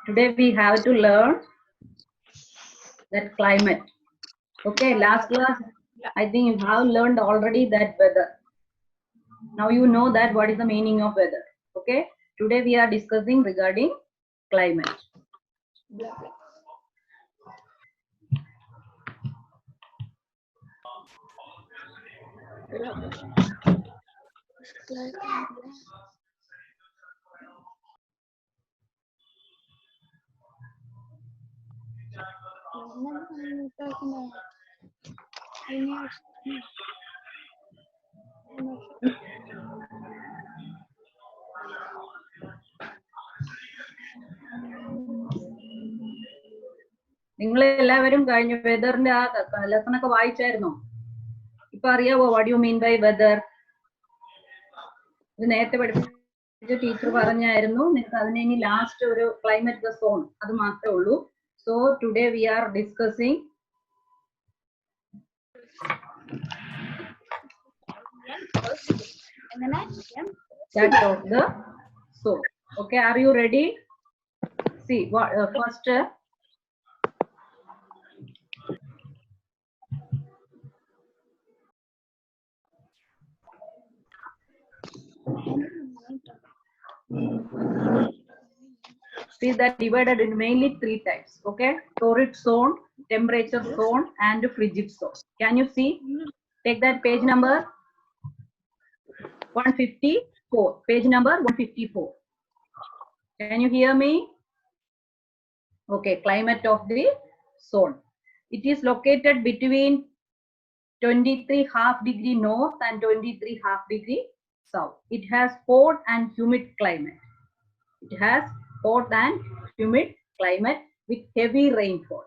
Today we have to learn that climate. Okay, last class I think you have learned already that weather. Now you know that what is the meaning of weather. Okay, today we are discussing regarding climate. നിങ്ങൾ എല്ലാവരും കഴിഞ്ഞ വെതറിന്റെ ആ lesson ഒക്കെ വായിച്ചായിരുന്നോ? ഇപ്പൊ അറിയാവോ what you mean by weather? ഇത് നേരത്തെ പഠിപ്പിച്ച ടീച്ചർ പറഞ്ഞായിരുന്നു നിങ്ങൾക്ക് അതിനെ ഇനി ലാസ്റ്റ് ഒരു ക്ലൈമറ്റ് സോൺ അത് മാത്രമേ ഉള്ളൂ. So today we R discussing that of the zone. Okay, are you ready? See what first see that divided in mainly three types. Okay, torrid zone, temperature zone, and frigid zone. Can you see? Take that page number 154. Page number 154. Can you hear me? Okay, climate of the zone. It is located between 23.5° north and 23.5° south. It has hot and humid climate. It has hot and humid climate with heavy rainfall.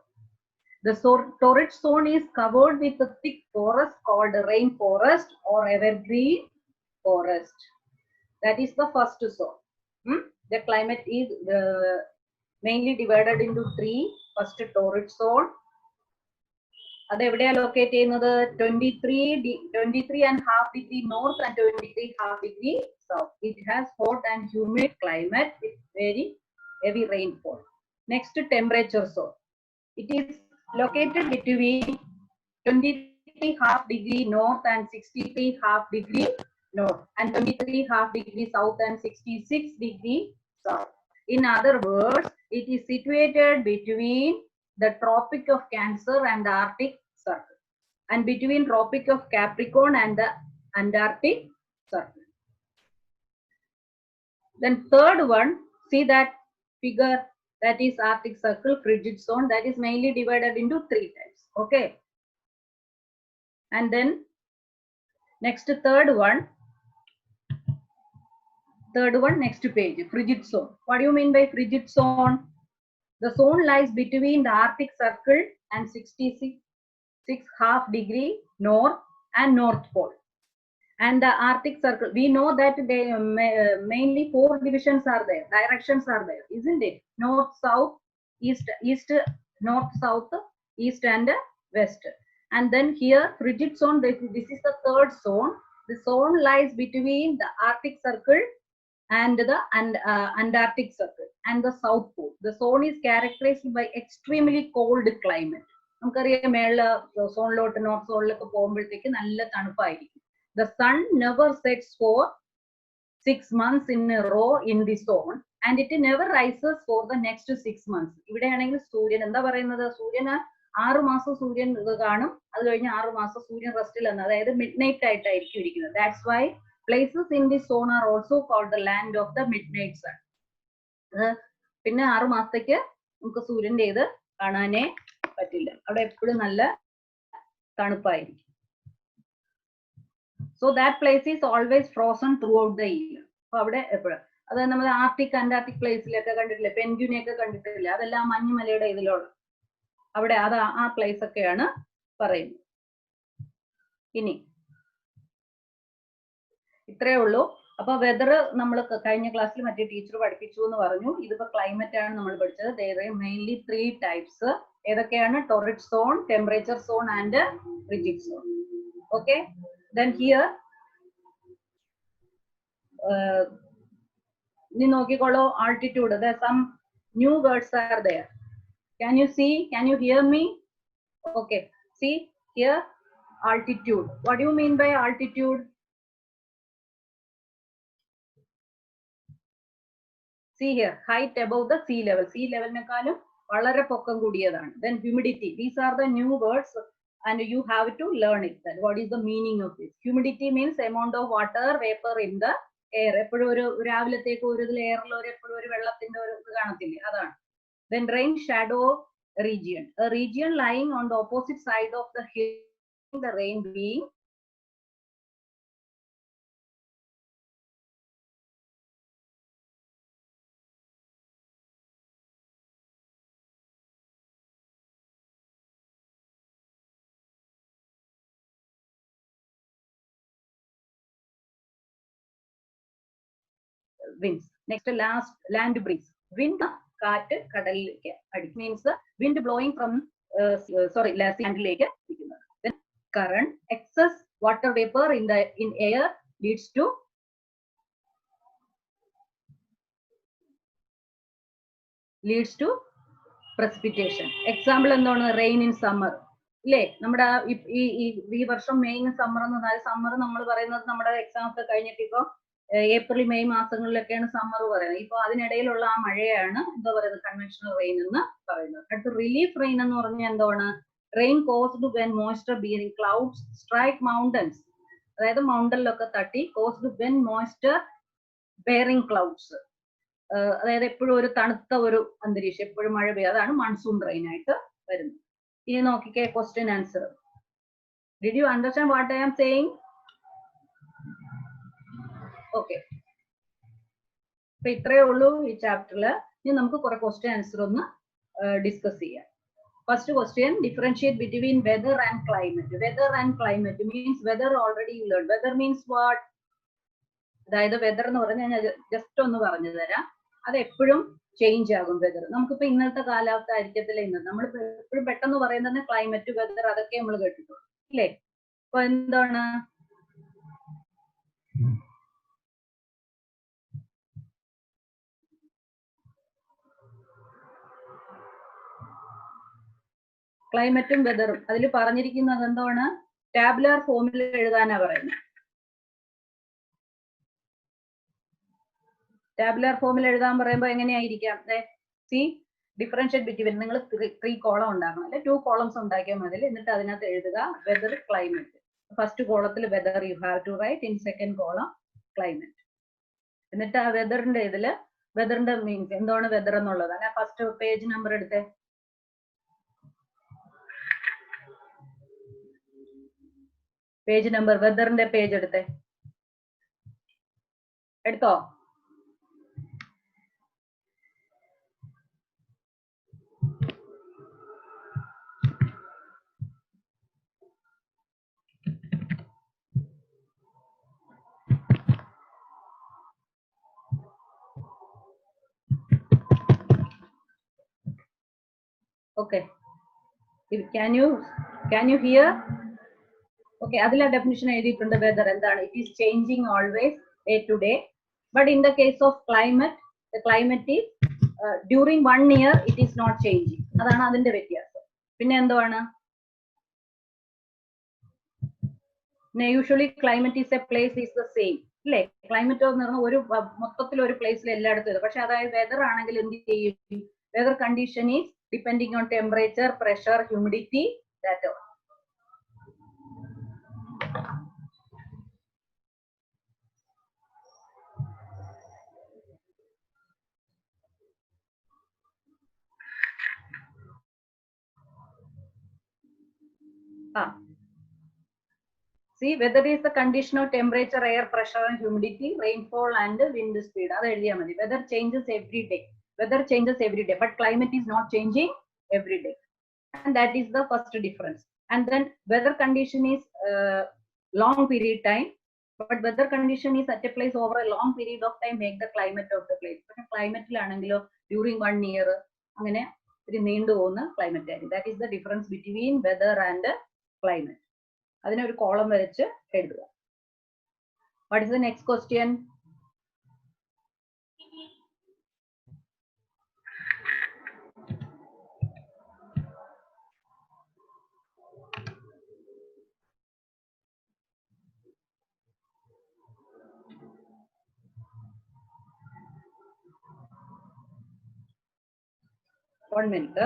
The torrid zone is covered with a thick forest called rainforest or evergreen forest. That is the first zone. The climate is mainly divided into three. First, torrid zone. അത് എവിടെയാണ് locate ചെയ്യുന്നത്? 23.5° north and 23.5° south. It has hot and humid climate with very heavy rainfall. Next, temperature zone. It is located between 23.5° north and 63.5° north and 23.5° south and 66° south. In other words, it is situated between the Tropic of Cancer and the Arctic Circle, and between Tropic of Capricorn and the Antarctic Circle. Then third one, see that figure, that is Arctic Circle, frigid zone, that is mainly divided into three types. Okay. And then next third one, next page, frigid zone. What do you mean by frigid zone? The zone lies between the Arctic Circle and 66.5° north and North Pole. And the Arctic Circle, we know that they mainly four divisions are there, directions are there, isn't it? North, south, east, north, south, east, and west. And then here, frigid zone, this is the third zone. The zone lies between the Arctic Circle and the Antarctic Circle and the South Pole. The zone is characterized by extremely cold climate. നമുക്കറിയാം മേള സോണിലോട്ട് north സോണിലൊക്കെ പോകുമ്പോഴത്തേക്ക് നല്ല തണുപ്പായിരിക്കും. The sun never sets for 6 months in a row in the zone and it never rises for the next 6 months. ഇവിടെയാണെങ്കിൽ സൂര്യൻ എന്താ പറയുന്നത്? സൂര്യന് 6 മാസം സൂര്യൻ കാണും, അത് കഴിഞ്ഞ് 6 മാസം സൂര്യൻ റെസ്റ്റിൽ എന്ന്, അതായത് മിഡ് നൈറ്റ് ആയിട്ടായിരിക്കും ഇരിക്കുന്നത്. That's why places in this zone are also called the land of the midnight sun. പിന്നെ 6 മാസത്തേക്ക് നമുക്ക് സൂര്യന്റെ ഇത് കാണാനേ പറ്റില്ല, അവിടെ എപ്പോഴും നല്ല തണുപ്പായിരിക്കും. So that place is always frozen throughout the year. അപ്പൊ അവിടെ എപ്പോഴും അത് നമ്മൾ ആർട്ടിക് അന്റാർട്ടിക് പ്ലേസിലൊക്കെ കണ്ടിട്ടില്ലേ, പെൻഗ്വിനെയൊക്കെ കണ്ടിട്ടില്ലേ, അതെല്ലാം മഞ്ഞുമലയുടെ ഇതിലുള്ള അവിടെ അത് ആ പ്ലേസ് ഒക്കെയാണ് പറയുന്നത്. ഇനി ഇത്രയേ ഉള്ളൂ. അപ്പൊ വെതർ നമ്മൾ കഴിഞ്ഞ ക്ലാസ്സിൽ മറ്റേ ടീച്ചർ പഠിപ്പിച്ചു എന്ന് പറഞ്ഞു. ഇതിപ്പോ ക്ലൈമറ്റ് ആണ് നമ്മൾ പഠിച്ചത്. Mainly three types. ഏതൊക്കെയാണ്? Torrid zone, temperature zone and frigid zone. Okay, then here നീ നോക്കിക്കോളൂ altitude. some new words are there. Can you see? Can you hear me? Okay. See here, altitude. What do you mean by altitude? See here, height above the sea level. Sea level nekkalum valare pokkam koodiyadanu. Then humidity. These are the new words and you have to learn it. Then what is the meaning of this? Humidity means amount of water vapor in the air. എപ്പോഴും ഒരു രാവിലത്തേക്ക് ഒരു എയറിൽ ഒരു എപ്പോഴും ഒരു വെള്ളത്തിന്റെ ഒരു ഇത് കാണത്തില്ലേ, അതാണ്. Then rain shadow region. A region lying on the opposite side of the hill, the rain being winds. Next, last, land breeze. Wind, കാറ്റ് കടലിലേക്ക് അടിക്കും. Means the wind blowing from landലേക്ക് അടിക്കുന്നത്. Then current, excess water vapor in air leads to precipitation. Example എന്താണ്? Rain in summer. ഇല്ലേ, നമ്മുടെ ഈ വർഷം May summer എന്ന് പറഞ്ഞാൽ സമ്മർ നമ്മൾ പറയുന്നത് നമ്മുടെ എക്സാം ഒക്കെ കഴിഞ്ഞിട്ട് ഇപ്പൊ ഏപ്രിൽ മെയ് മാസങ്ങളിലൊക്കെയാണ് സമ്മർ പറയുന്നത്. ഇപ്പൊ അതിനിടയിലുള്ള ആ മഴയാണ് എന്താ പറയുന്നത്, കൺവെൻഷണൽ റെയിൻ എന്ന് പറയുന്നത്. അടുത്ത് റിലീഫ് റെയിൻ എന്ന് പറഞ്ഞാൽ എന്താണ്? Rain caused when moisture bearing clouds strike mountains. അതായത് മൗണ്ടനിലൊക്കെ തട്ടി caused when moisture bearing clouds. അതായത് എപ്പോഴും ഒരു തണുത്ത ഒരു അന്തരീക്ഷം, എപ്പോഴും മഴ പെയ്യും, അതാണ് മൺസൂൺ റെയിൻ ആയിട്ട് വരുന്നത്. ഇനി നോക്കിക്കേ question answer. Did you understand what I am saying? Okay, അപ്പൊ ഇത്രയേ ഉള്ളൂ ഈ ചാപ്റ്ററിൽ. ഇനി നമുക്ക് കുറെ ക്വസ്റ്റ്യൻ ആൻസർ ഒന്ന് ഡിസ്കസ് ചെയ്യാം. First question, differentiate between weather and climate. Weather and climate means weather already you learn. Weather means what? അതായത് വെദർ എന്ന് പറഞ്ഞാൽ ഞാൻ ജസ്റ്റ് ഒന്ന് പറഞ്ഞു തരാം. അത് എപ്പോഴും ചേഞ്ച് ആകും വെദർ. നമുക്കിപ്പോ ഇന്നത്തെ കാലാവസ്ഥ ആയിരിക്കത്തില്ല ഇന്ന്. നമ്മൾ എപ്പോഴും പെട്ടെന്ന് പറയുന്നത് ക്ലൈമറ്റ്, വെദർ, അതൊക്കെ നമ്മൾ കേട്ടിട്ടുള്ളൂ ഇല്ലേ? അപ്പൊ എന്താണ് ക്ലൈമറ്റും വെദറും അതിൽ പറഞ്ഞിരിക്കുന്നത് എന്താണ്? ടാബുലാർ ഫോമിൽ എഴുതാനാ പറയുന്നത്. ടാബുലാർ ഫോമിൽ എഴുതാൻ പറയുമ്പോൾ എങ്ങനെയായിരിക്കാം? സി, ഡിഫറൻഷിയേറ്റ് ബിറ്റ്വീൻ, നിങ്ങൾ 3 കോളം ഉണ്ടാക്കണം, അല്ലെ 2 കോളംസ് ഉണ്ടാക്കിയാൽ മതി. എന്നിട്ട് അതിനകത്ത് എഴുതുക വെദർ, ക്ലൈമറ്റ്. ഫസ്റ്റ് കോളത്തിൽ weather you have to write, in second column climate. എന്നിട്ട് ആ വെദറിന്റെ ഇതില് വെദറിന്റെ മീൻസ് എന്താണ് വെദർ എന്നുള്ളത്. അങ്ങനെ ഫസ്റ്റ് പേജ് നമ്പർ എടുത്തേ, പേജ് നമ്പർ, വെദറിന്റെ പേജ് എടുത്തേ, എടുത്തോ? Okay, can you hear? Okay, adila definition എഴുതിയിട്ടുണ്ട്. വെദർ എന്താണ്? It is changing always, day to day. But in the case of climate, the climate is during 1 year it is not changing. അതാണ് അതിന്റെ വ്യത്യാസം. പിന്നെ എന്താണ്? Usually climate is a place is the same. അല്ലേ? Climate എന്ന് പറഞ്ഞാൽ ഒരു മൊത്തത്തിൽ ഒരു പ്ലേസിൽ എല്ലായിടത്തും. പക്ഷെ അതായത് വെദർ ആണെങ്കിൽ എന്ത് ചെയ്യും? Whether condition is depending on temperature, pressure, humidity, that all. See, weather is the condition of temperature, air pressure and humidity, rainfall and wind speed. That's eഴുതിയാൽ മതി. Weather changes every day. Weather changes every day, but climate is not changing every day, and that is the first difference. And then weather condition is long period time, but weather condition is at a place over a long period of time make the climate of the place. But climate laanengilo during 1 year angane idu neendu povuna climate aayirikkum. That is the difference between weather and climate. adine oru column varachu ezhuduka. What is the next question? 1 minute.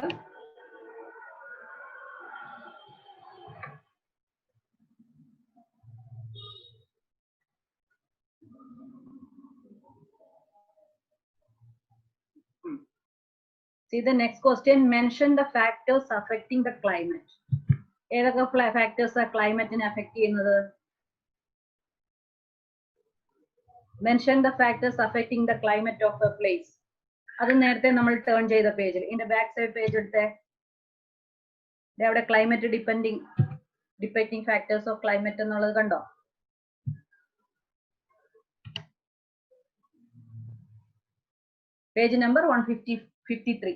See the next question. Mention the factors affecting the climate. ഏതൊക്കെ factors are climate affect ചെയ്യുന്നത്? Mention the factors affecting the climate of a place. അത് നേരത്തെ നമ്മൾ turn ചെയ്ത പേജിൽ ഇതിന്റെ back side page എടുത്തേ. അവിടെ climate depending factors of climate എന്നുള്ളത് കണ്ടോ? Page number 153.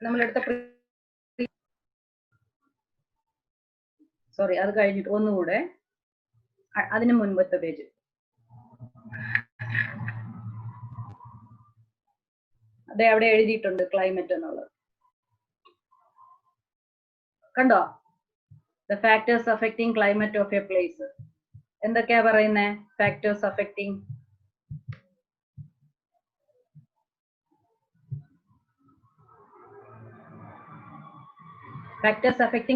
നമ്മളെടുത്ത സോറി അത് കഴിഞ്ഞിട്ട് ഒന്നുകൂടെ അതിന് മുൻപത്തെ പേജ്. അതെ അവിടെ എഴുതിയിട്ടുണ്ട് ക്ലൈമറ്റ് എന്നുള്ളത് കണ്ടോ? The factors affecting climate of a place. എന്തൊക്കെയാ പറയുന്നേ? Factors affecting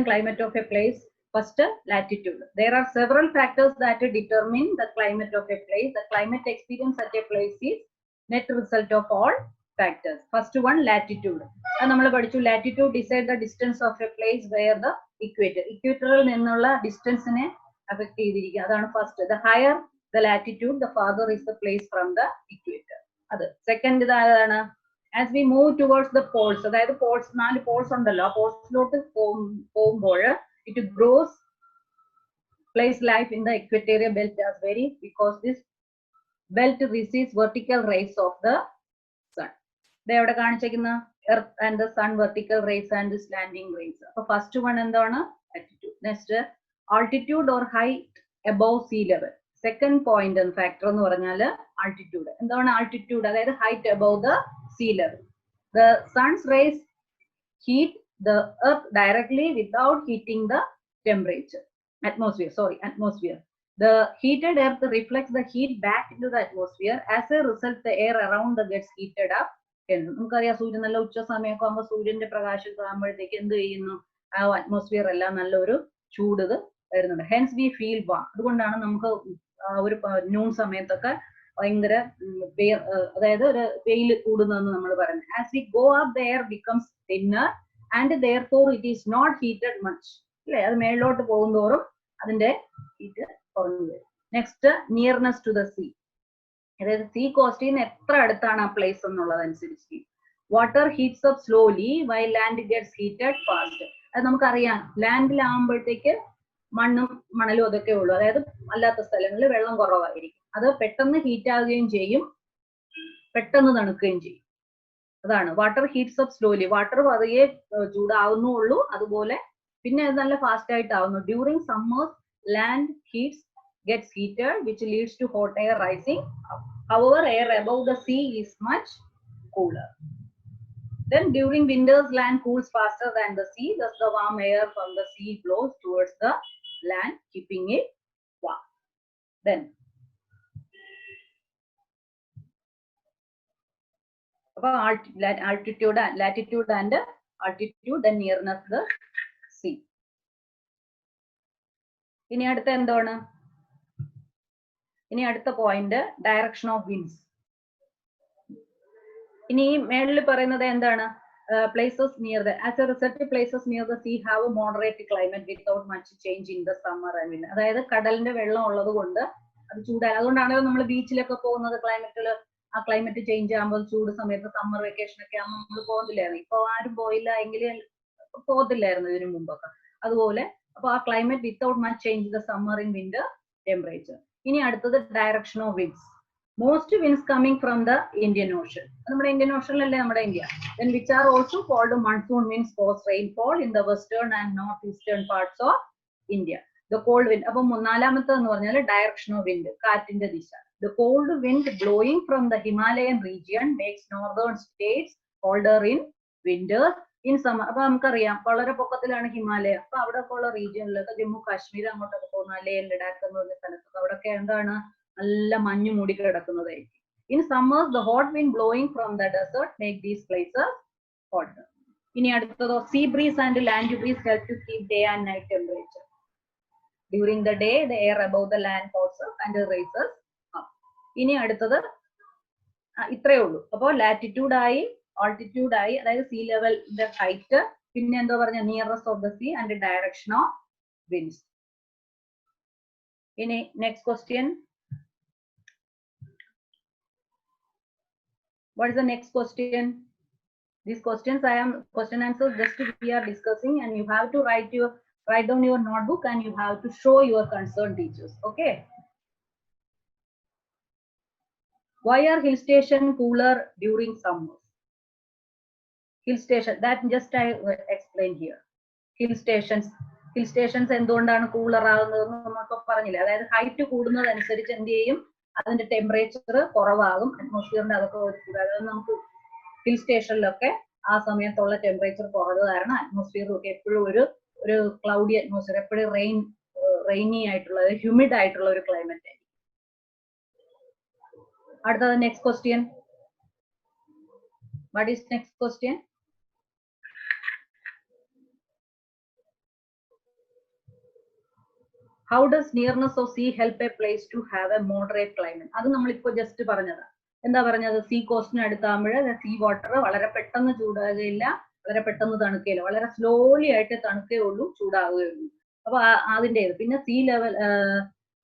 climate of a place. First, latitude. There are several factors that determine the climate of a place. The climate experience at a place is net result of all factors. First one, latitude. Latitude decide the distance of a place where the equator. Equatorial ninnulla distance ne affect cheyidirikkuna. Adana first. The higher the latitude, the farther is the place from the equator. Adu. Second idana. As we move towards the poles, അതായത് poles 4 poles ഉണ്ടല്ലോ, ആ പോൾസിലോട്ട് പോകുമ്പോൾ it grows place life in the equatorial belt as very because this belt receives vertical rays of the sun. ഇവിടെ കാണിച്ചിരിക്കുന്ന earth and the sun vertical rays and the slanting rays. അപ്പൊ first one എന്താണ്? altitude. Next altitude or height above sea level. Second point factor എന്ന് പറഞ്ഞാൽ altitude. എന്താണ് altitude? അതായത് height above the sea level. The sun's rays heat the earth directly without heating the atmosphere. The heated earth reflects the heat back into the atmosphere. As a result, the air around gets heated up. നമുക്കറിയാം സൂര്യൻ നല്ല ഉച്ച സമയമൊക്കെ ആകുമ്പോൾ സൂര്യന്റെ പ്രകാശം ആകുമ്പോഴത്തേക്ക് എന്ത് ചെയ്യുന്നു? ആ അറ്റ്മോസ്ഫിയർ എല്ലാം നല്ലൊരു ചൂട് വരുന്നുണ്ട്. Hence we feel warm. അതുകൊണ്ടാണ് നമുക്ക് ഒരു നൂൺ സമയത്തൊക്കെ ഭയങ്കര അതായത് ഒരു വെയിൽ കൂടുന്നതെന്ന് നമ്മൾ പറയുന്നത്. As we go up the air becomes thinner and therefore it is not heated much. അല്ലേ? അത് മേളിലോട്ട് പോകുന്തോറും അതിന്റെ ഹീറ്റ് കുറഞ്ഞു വരും. Next, nearness to the sea. അതായത് സീ കോസ്റ്റിൽ നിന്ന് എത്ര അടുത്താണ് ആ പ്ലേസ് എന്നുള്ളതനുസരിച്ച്. Water heats up slowly while land gets heated fast. അത് നമുക്കറിയാം, ലാൻഡിലാകുമ്പോഴത്തേക്ക് മണ്ണും മണലും അതൊക്കെ ഉള്ളൂ. അതായത് അല്ലാത്ത സ്ഥലങ്ങളിൽ വെള്ളം കുറവായിരിക്കും. അത് പെട്ടെന്ന് ഹീറ്റ് ആവുകയും ചെയ്യും, പെട്ടെന്ന് തണുക്കുകയും ചെയ്യും. അതാണ് water heats up slowly. Water പതിയെ ചൂടാവുന്നുള്ളൂ, അതുപോലെ പിന്നെ അത് നല്ല ഫാസ്റ്റ് ആയിട്ട് ആവുന്നു. During summers land heats gets heated, which leads to hot air rising up. However, air above the sea is much cooler. Then during winters, land cools faster than the sea. Thus, the warm air from the sea blows towards the land, keeping it warm. Then, about latitude and altitude, then nearness the sea. ഇനി അടുത്ത എന്താണ്? ഇനി അടുത്ത point direction of winds. ഇനി മേളിൽ പറയുന്നത് എന്താണ്? Places near the as A result places near the sea have a moderate climate without much change in the summer and winter. അതായത് കടലിന്റെ വെള്ളം ഉള്ളത് കൊണ്ട് അത് ചൂടായി. അതുകൊണ്ടാണല്ലോ നമ്മൾ ബീച്ചിലൊക്കെ പോകുന്നത്. ക്ലൈമറ്റിൽ ആ ക്ലൈമറ്റ് ചേഞ്ച് ആകുമ്പോൾ ചൂട് സമയത്ത് സമ്മർ വെക്കേഷൻ ഒക്കെ ആകുമ്പോൾ നമ്മൾ പോകുന്നില്ലായിരുന്നു. ഇപ്പൊ ആരും പോയില്ല എങ്കിലും പോകത്തില്ലായിരുന്നു ഇതിനു മുമ്പൊക്കെ. അതുപോലെ അപ്പൊ ആ climate without much change the summer in winter temperature. ഇനി അടുത്തത് direction of winds. Most winds coming from the Indian Ocean. നമ്മുടെ ഇന്ത്യൻ ഓഷനിലല്ലേ നമ്മുടെ India. Then which are also called monsoon winds cause rainfall in the western and northeastern parts of India. The cold wind. അപ്പൊ നാലാമത്തെ എന്ന് പറഞ്ഞാൽ direction of wind, കാറ്റിന്റെ ദിശ. The cold wind blowing from the Himalayan region makes northern states colder in winter. In summer. അപ്പൊ നമുക്കറിയാം വളരെ പൊക്കത്തിലാണ് ഹിമാലയ. അപ്പൊ അവിടെ ഉള്ള റീജിയനിലൊക്കെ ജമ്മു കാശ്മീർ അങ്ങോട്ടൊക്കെ പോകുന്ന ലേ ലഡാക്ക് എന്ന് പറഞ്ഞ സ്ഥലത്തൊക്കെ അവിടെയൊക്കെ എന്താണ് നല്ല മഞ്ഞ് മൂടി കിടക്കുന്നതായിരിക്കും. In summers, the hot wind blowing from the desert make these places hotter. ഇനി അടുത്തതോ, sea breeze and land breeze help to keep day and night temperature. During the day, the air above the land hoses and rises up. ഇനി അടുത്തത് ഇത്രയേ ഉള്ളൂ. അപ്പോൾ latitude ആയി, altitude ആയി, അതായത് see ലെവലിന്റെ height, പിന്നെ എന്തോ പറഞ്ഞ nearest of the sea and direction of winds. ഇനി next question. What is the next question? These questions I am question answers just we are discussing, and you have to write down your notebook and you have to show your concerned teachers. Okay. Why are hill station cooler during summers? Hill station, that just I explain here. Hill stations എന്തുകൊണ്ടാണ് cooler ആകുന്നതെന്ന് നമുക്ക് പറഞ്ഞില്ല. അതായത് height കൂടുന്നതനുസരിച്ച് എന്ത് ചെയ്യും, അതിന്റെ temperature കുറവാകും, അറ്റ്മോസ്ഫിയറിന്റെ അതൊക്കെ. അതായത് നമുക്ക് ഹിൽ സ്റ്റേഷനിലൊക്കെ ആ സമയത്തുള്ള ടെമ്പറേച്ചർ കുറവ് കാരണം അറ്റ്മോസ്ഫിയർ ഒക്കെ എപ്പോഴും ഒരു ക്ലൗഡി അറ്റ്മോസ്ഫിയർ, എപ്പോഴും റെയിനി ആയിട്ടുള്ള, ഹ്യൂമിഡ് ആയിട്ടുള്ള ഒരു ക്ലൈമറ്റ് ആയിരിക്കും. അടുത്തത് next question. What is next question? How does nearness of sea help a place to have a moderate climate? അത് നമ്മളിപ്പോ ജസ്റ്റ് പറഞ്ഞതാണ്. എന്താ പറഞ്ഞത്? സീ കോസ്റ്റിന് അടുത്താകുമ്പോൾ സീ വാട്ടർ വളരെ പെട്ടെന്ന് ചൂടാകുകയില്ല, വളരെ പെട്ടെന്ന് തണുക്കുകയില്ല, വളരെ സ്ലോലി ആയിട്ട് തണുക്കേ ഉള്ളൂ, ചൂടാകുകയുള്ളൂ. അപ്പൊ അതിന്റെ പിന്നെ sea level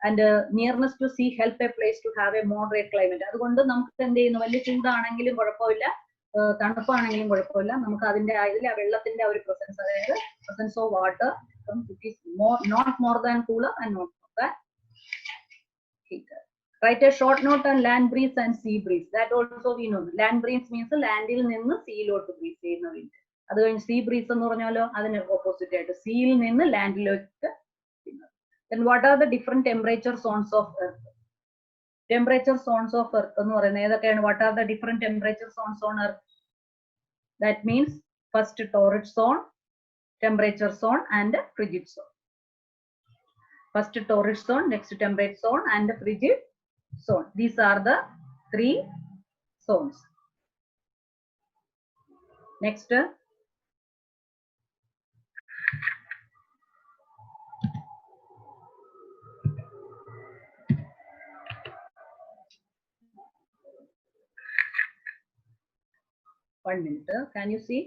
and nearness to sea help a place to have a moderate climate. അതുകൊണ്ട് നമുക്ക് എന്ത് ചെയ്യുന്നു, വലിയ ചൂടാണെങ്കിലും കുഴപ്പമില്ല, തണുപ്പാണെങ്കിലും കുഴപ്പമില്ല, നമുക്ക് അതിന്റെ ഇതിൽ ആ വെള്ളത്തിന്റെ ഒരു പ്രസൻസ്, അതായത് presence of water, it is not more than cooler and not more than heater. Write a short note on land breeze and sea breeze. That also we know. Land breeze means landil ninnu sealot breeze cheyna wind. Adu കഴിഞ്ഞ് sea breeze എന്ന് പറഞ്ഞാലോ അതിന് opposite ആയിട്ട് seal നിന്ന് landilokku. Then what are the different temperature zones of earth? Temperature zones of earth എന്ന് പറയുന്നത് ഏതൊക്കെയാണ്? What are the different temperature zones on earth? That means first torrid zone, temperature zone and frigid zone. First torrid zone, next temperate zone and frigid zone. These are the three zones. Next. One minute. Can you see?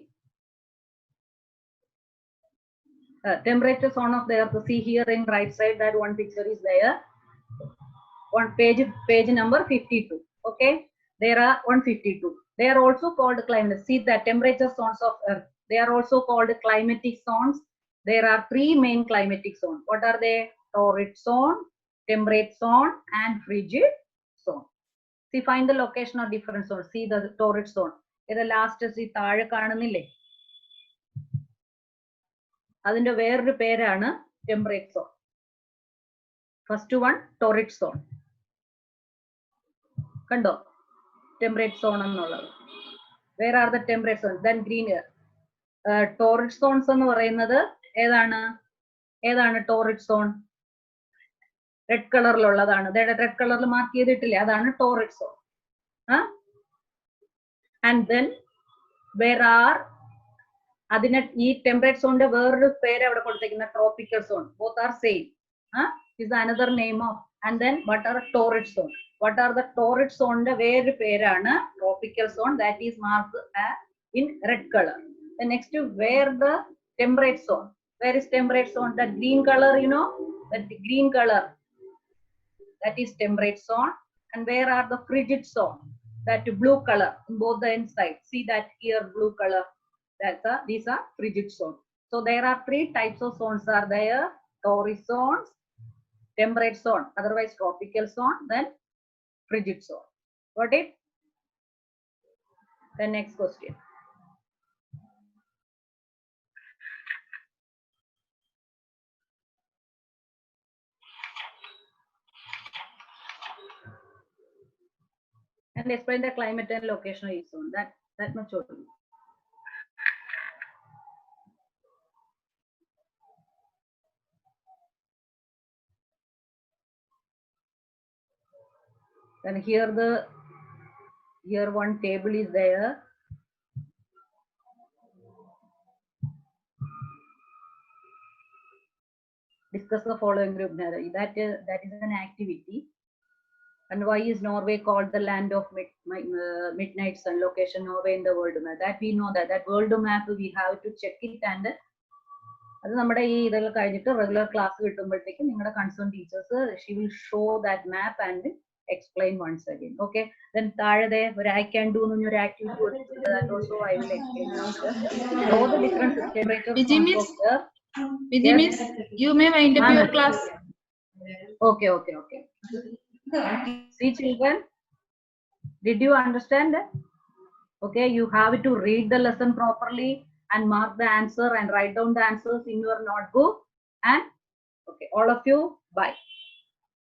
Temperature zone of the earth. See here in right side, that one picture is there. One page number 52. Okay, there are 152. They are also called climate. See the temperature zones of earth. They are also called climatic zones. There are three main climatic zones. What are they? Torrid zone, temperate zone and frigid zone. See, find the location of different zones. See the torrid zone. The last see താഴെ കാണുന്നില്ലേ, അതിന്റെ വേറൊരു പേരാണ് temperate zone. First one torrid zone, കണ്ടോ temperate zone എന്നുള്ളത്. Where are the temperate zone? Then green. Torrid zones എന്ന് പറയുന്നത് ഏതാണ് ടോറിഡ് സോൺ? റെഡ് കളറിലുള്ളതാണ്. റെഡ് കളറിൽ മാർക്ക് ചെയ്തിട്ടില്ലേ, അതാണ് torrid zone. And then where are, അതിന് ഈ ടെമ്പറേറ്റ് സോണിന്റെ വേറൊരു പേര് അവിടെ കൊടുത്തിരിക്കുന്ന tropical zone. Both are same. is another name of. And then what are torrid zone? What are the torrid zone? The വേറൊരു പേരാണ് tropical zone, that is marked in red color. The next, where the temperate zone? Where is temperate zone? That green color, you know, that green color, that is temperate zone. And where are the frigid zone? That blue color in both the inside. See that here, blue color. These are frigid zone. So there are three types of zones are there: torrid zones, temperate zone, otherwise tropical zone, then frigid zone. Got it? The next question. And explain the climate and location of each zone. That much only. Then here one table is there. Discuss the following group. That is an activity. And why is Norway called the land of midnight sun? Location Norway in the world map. That we know that world map we have to check it, and അത് നമ്മുടെ ഈ ഇതെല്ലാം കഴിഞ്ഞിട്ട് regular class കിട്ടുമ്പോഴത്തേക്കും നിങ്ങളുടെ concern teachers she will show that map and explain once again. Okay, then താഴെ ഒരു I can do എന്ന് ഒരു ആക്ടിവിറ്റി കൊടുത്തിട്ടുണ്ട്. That also I will explain later. Know the different temperatures. Miss, you may wind up your class. Okay. See children, did you understand? Okay, you have to read the lesson properly and mark the answer and write down the answers in your notebook. And okay, all of you, bye.